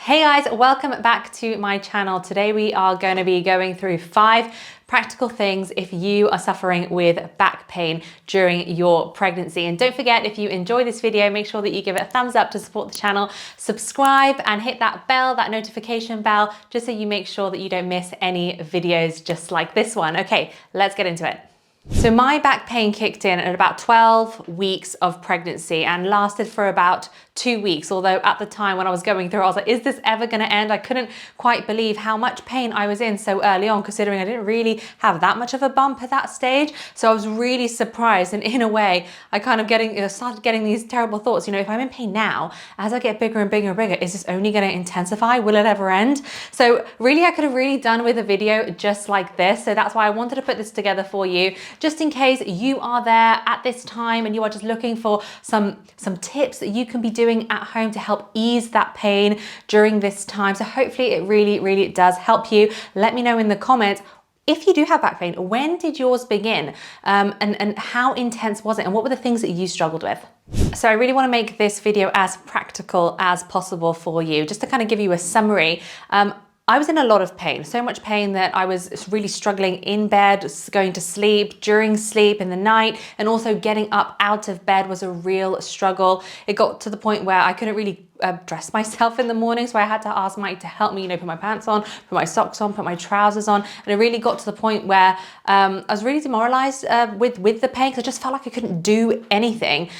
Hey guys, welcome back to my channel. Today we are going to be going through 5 practical things if you are suffering with back pain during your pregnancy. And don't forget, if you enjoy this video, make sure that you give it a thumbs up to support the channel, subscribe and hit that bell, that notification bell, just so you make sure that you don't miss any videos just like this one. Okay, let's get into it. So my back pain kicked in at about 12 weeks of pregnancy and lasted for about 2 weeks. Although at the time when I was going through, I was like, is this ever going to end? I couldn't quite believe how much pain I was in so early on, considering I didn't really have that much of a bump at that stage. So I was really surprised. And in a way, I kind of started getting these terrible thoughts. You know, if I'm in pain now, as I get bigger and bigger and bigger, is this only going to intensify? Will it ever end? So really, I could have really done with a video just like this. So that's why I wanted to put this together for you, just in case you are there at this time and you are just looking for some tips that you can be doing at home to help ease that pain during this time. So hopefully it really does help you. Let me know in the comments, if you do have back pain, when did yours begin? And how intense was it? And what were the things that you struggled with? So I really want to make this video as practical as possible for you, just to kind of give you a summary. I was in a lot of pain, so much pain that I was really struggling in bed, going to sleep, during sleep, in the night, and also getting up out of bed was a real struggle. It got to the point where I couldn't really dress myself in the morning, so I had to ask Mike to help me, you know, put my pants on, put my socks on, put my trousers on, and it really got to the point where I was really demoralized with the pain, because I just felt like I couldn't do anything.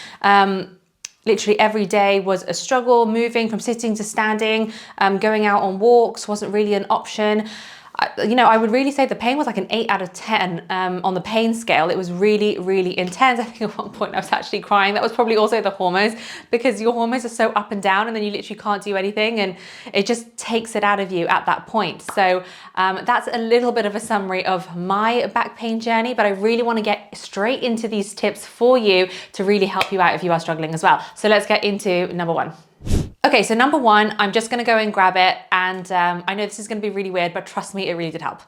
Literally every day was a struggle, moving from sitting to standing, going out on walks wasn't really an option. I would really say the pain was like an 8 out of 10 on the pain scale. It was really intense. I think at one point I was actually crying. That was probably also the hormones, because your hormones are so up and down and then you literally can't do anything and it just takes it out of you at that point. So that's a little bit of a summary of my back pain journey, but I really want to get straight into these tips for you to really help you out if you are struggling as well. So let's get into number 1. Okay, so number 1, I'm just gonna go and grab it, and I know this is gonna be really weird, but trust me, it really did help.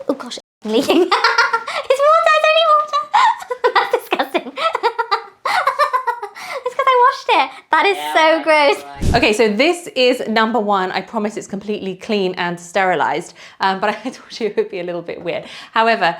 Oh gosh, I'm leaking. It's water, it's only water. That's disgusting. It's because I washed it. That is so gross. Okay, so this is number 1. I promise it's completely clean and sterilized, but I told you it would be a little bit weird. However,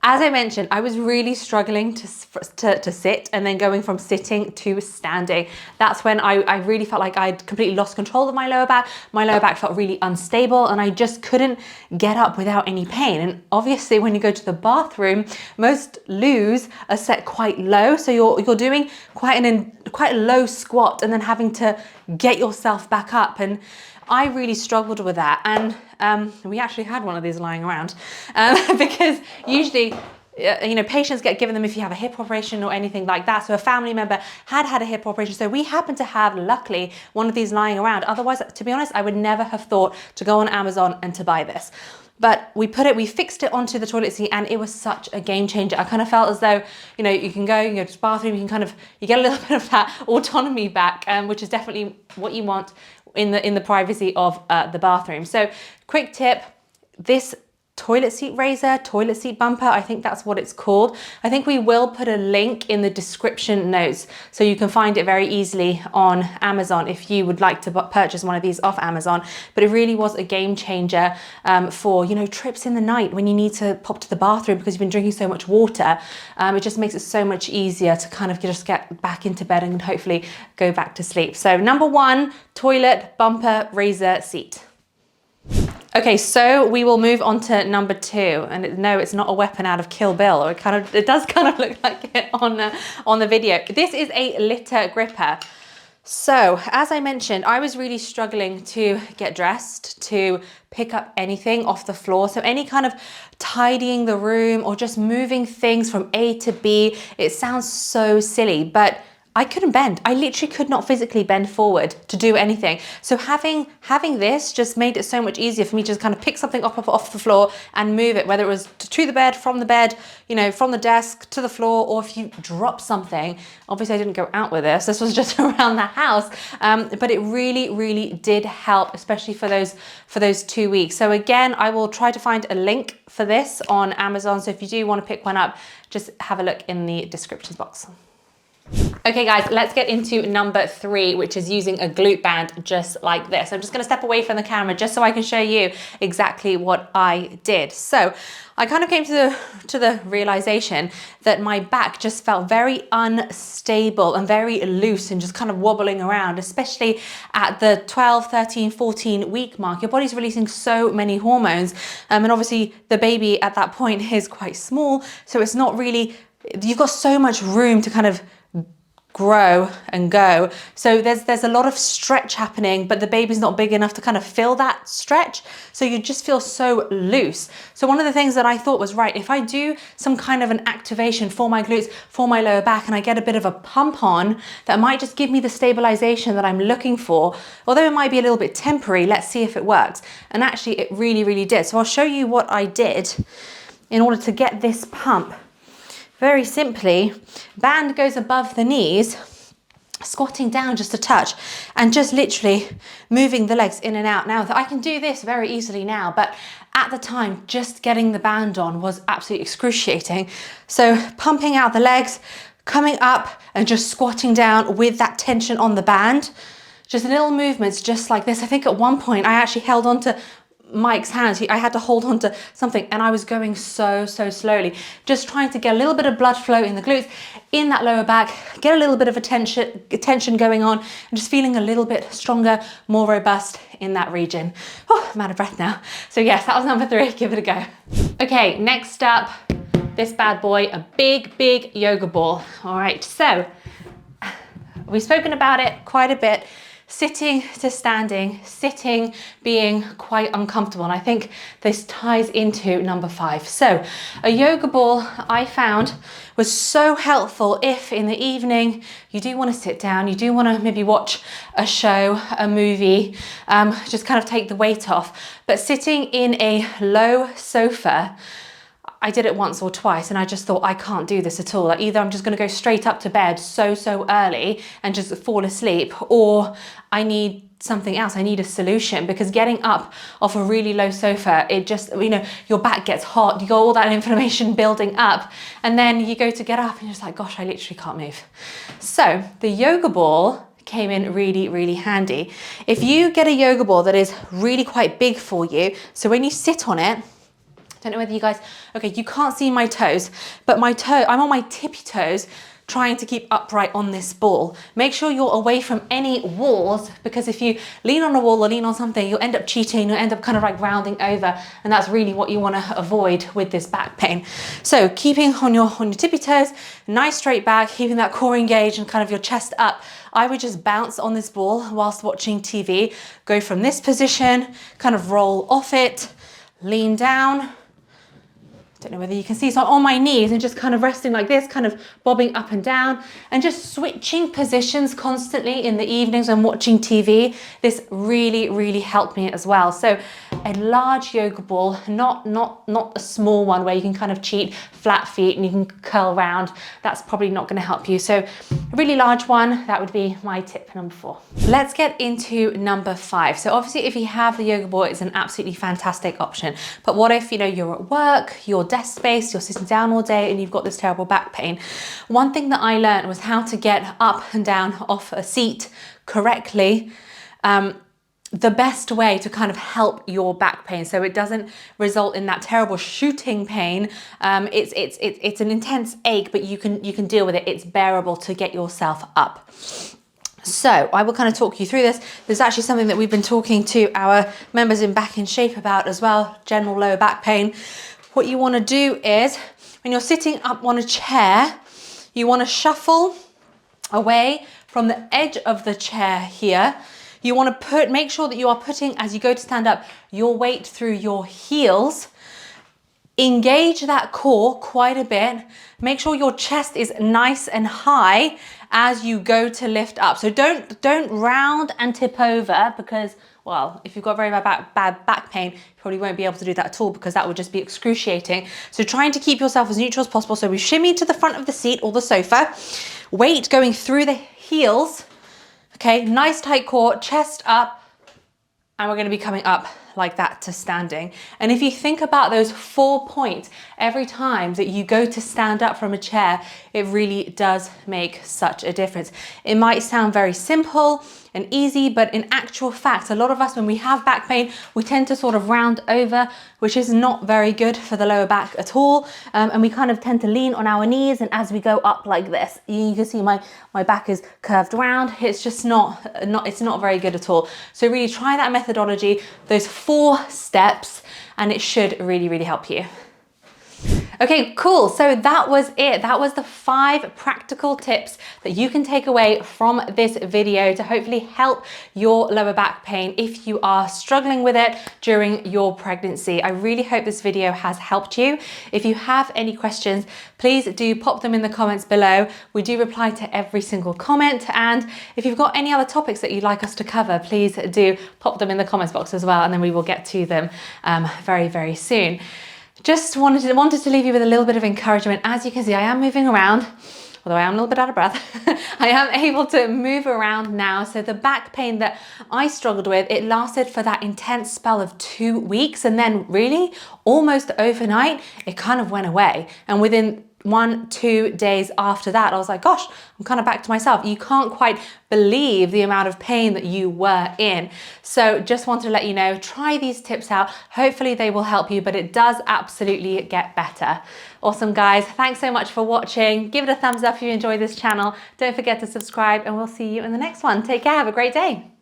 as I mentioned, I was really struggling to sit, and then going from sitting to standing. That's when I really felt like I'd completely lost control of my lower back. My lower back felt really unstable and I just couldn't get up without any pain. And obviously when you go to the bathroom, most loos are set quite low. So you're doing quite a low squat and then having to get yourself back up. And I really struggled with that, and we actually had one of these lying around because usually, patients get given them if you have a hip operation or anything like that. So a family member had a hip operation. So we happen to have, luckily, one of these lying around. Otherwise, to be honest, I would never have thought to go on Amazon and to buy this. But we fixed it onto the toilet seat, and it was such a game changer. I kind of felt as though, you can go to the bathroom, you get a little bit of that autonomy back, which is definitely what you want in the privacy of the bathroom. So quick tip, this toilet seat raiser, toilet seat bumper, I think that's what it's called. I think we will put a link in the description notes so you can find it very easily on Amazon if you would like to purchase one of these off Amazon. But it really was a game changer for, trips in the night when you need to pop to the bathroom because you've been drinking so much water. It just makes it so much easier to kind of just get back into bed and hopefully go back to sleep. So number 1, toilet bumper raiser seat. Okay, so we will move on to number 2, and no, it's not a weapon out of Kill Bill, or it does kind of look like it on the video. This is a litter gripper. So as I mentioned, I was really struggling to get dressed, to pick up anything off the floor. So any kind of tidying the room or just moving things from A to B, it sounds so silly, but I couldn't bend. I literally could not physically bend forward to do anything. So having this just made it so much easier for me to just kind of pick something up off the floor and move it, whether it was to the bed, from the desk to the floor, or if you drop something. Obviously I didn't go out with this. This was just around the house. But it really did help, especially for those 2 weeks. So again, I will try to find a link for this on Amazon. So if you do want to pick one up, just have a look in the description box. Okay guys, let's get into number 3, which is using a glute band just like this. I'm just gonna step away from the camera just so I can show you exactly what I did. So I kind of came to the realization that my back just felt very unstable and very loose and just kind of wobbling around, especially at the 12, 13, 14 week mark. Your body's releasing so many hormones. And obviously the baby at that point is quite small. So it's not really, you've got so much room to kind of grow and go. So there's a lot of stretch happening, but the baby's not big enough to kind of fill that stretch. So you just feel so loose. So one of the things that I thought was, right, if I do some kind of an activation for my glutes, for my lower back, and I get a bit of a pump on, that might just give me the stabilization that I'm looking for. Although it might be a little bit temporary, let's see if it works. And actually it really, really did. So I'll show you what I did in order to get this pump. Very simply, band goes above the knees, squatting down just a touch and just literally moving the legs in and out. Now, I can do this very easily now, but at the time, just getting the band on was absolutely excruciating. So pumping out the legs, coming up and just squatting down with that tension on the band. Just little movements just like this. I think at one point I actually held on to Mike's hands. I had to hold on to something and I was going so slowly, just trying to get a little bit of blood flow in the glutes, in that lower back, get a little bit of tension going on and just feeling a little bit stronger, more robust in that region. Oh, I'm out of breath now. So yes, that was number 3, give it a go. Okay, next up, this bad boy, a big yoga ball. All right, so we've spoken about it quite a bit. Sitting to standing, sitting being quite uncomfortable. And I think this ties into number 5. So a yoga ball I found was so helpful if in the evening you do want to sit down, you do want to maybe watch a show, a movie, just kind of take the weight off. But sitting in a low sofa, I did it once or twice and I just thought, I can't do this at all. Like either I'm just going to go straight up to bed so early and just fall asleep, or I need something else. I need a solution, because getting up off a really low sofa, it just, you know, your back gets hot, you got all that inflammation building up, and then you go to get up and you're just like, gosh, I literally can't move. So the yoga ball came in really handy. If you get a yoga ball that is really quite big for you, so when you sit on it, don't know whether you guys, okay, you can't see my toes, but my toe, I'm on my tippy toes trying to keep upright on this ball. Make sure you're away from any walls, because if you lean on a wall or lean on something, you'll end up cheating, you'll end up kind of like rounding over, and that's really what you want to avoid with this back pain. So keeping on your tippy toes, nice straight back, keeping that core engaged and kind of your chest up. I would just bounce on this ball whilst watching TV, go from this position, kind of roll off it, lean down. Don't know whether you can see, so I'm on my knees and just kind of resting like this, kind of bobbing up and down and just switching positions constantly in the evenings when watching TV. This really helped me as well. So a large yoga ball, not a small one where you can kind of cheat, flat feet and you can curl around. That's probably not going to help you. So a really large one, that would be my tip number 4. Let's get into number 5. So obviously if you have the yoga ball, it's an absolutely fantastic option. But what if, you know, you're at work, you're desk space, you're sitting down all day and you've got this terrible back pain? One thing that I learned was how to get up and down off a seat correctly. The best way to kind of help your back pain so it doesn't result in that terrible shooting pain. It's an intense ache, but you can deal with it. It's bearable to get yourself up. So I will kind of talk you through this. There's actually something that we've been talking to our members in Back in Shape about as well, general lower back pain. What you want to do is, when you're sitting up on a chair, you want to shuffle away from the edge of the chair here. You want to make sure that you are putting, as you go to stand up, your weight through your heels. Engage that core quite a bit. Make sure your chest is nice and high as you go to lift up. So don't round and tip over, because, well, if you've got very bad back pain, you probably won't be able to do that at all, because that would just be excruciating. So trying to keep yourself as neutral as possible. So we shimmy to the front of the seat or the sofa, weight going through the heels. Okay, nice tight core, chest up, and we're going to be coming up like that to standing. And if you think about those 4 points every time that you go to stand up from a chair, it really does make such a difference. It might sound very simple and easy, but in actual fact, a lot of us, when we have back pain, we tend to sort of round over, which is not very good for the lower back at all. And we kind of tend to lean on our knees, and as we go up like this, you can see my back is curved round. It's just it's not very good at all. So really try that methodology, those 4 steps, and it should really, really help you. Okay, cool. So that was it. That was the 5 practical tips that you can take away from this video to hopefully help your lower back pain if you are struggling with it during your pregnancy. I really hope this video has helped you. If you have any questions, please do pop them in the comments below. We do reply to every single comment. And if you've got any other topics that you'd like us to cover, please do pop them in the comments box as well. And then we will get to them very, very soon. Just wanted to leave you with a little bit of encouragement. As you can see, I am moving around, although I am a little bit out of breath. I am able to move around now. So the back pain that I struggled with, it lasted for that intense spell of 2 weeks. And then really almost overnight, it kind of went away. And within 1-2 days after that, I was like, gosh, I'm kind of back to myself. You can't quite believe the amount of pain that you were in. So just wanted to let you know, try these tips out. Hopefully they will help you, but it does absolutely get better. Awesome, guys. Thanks so much for watching. Give it a thumbs up if you enjoy this channel. Don't forget to subscribe, and we'll see you in the next one. Take care. Have a great day.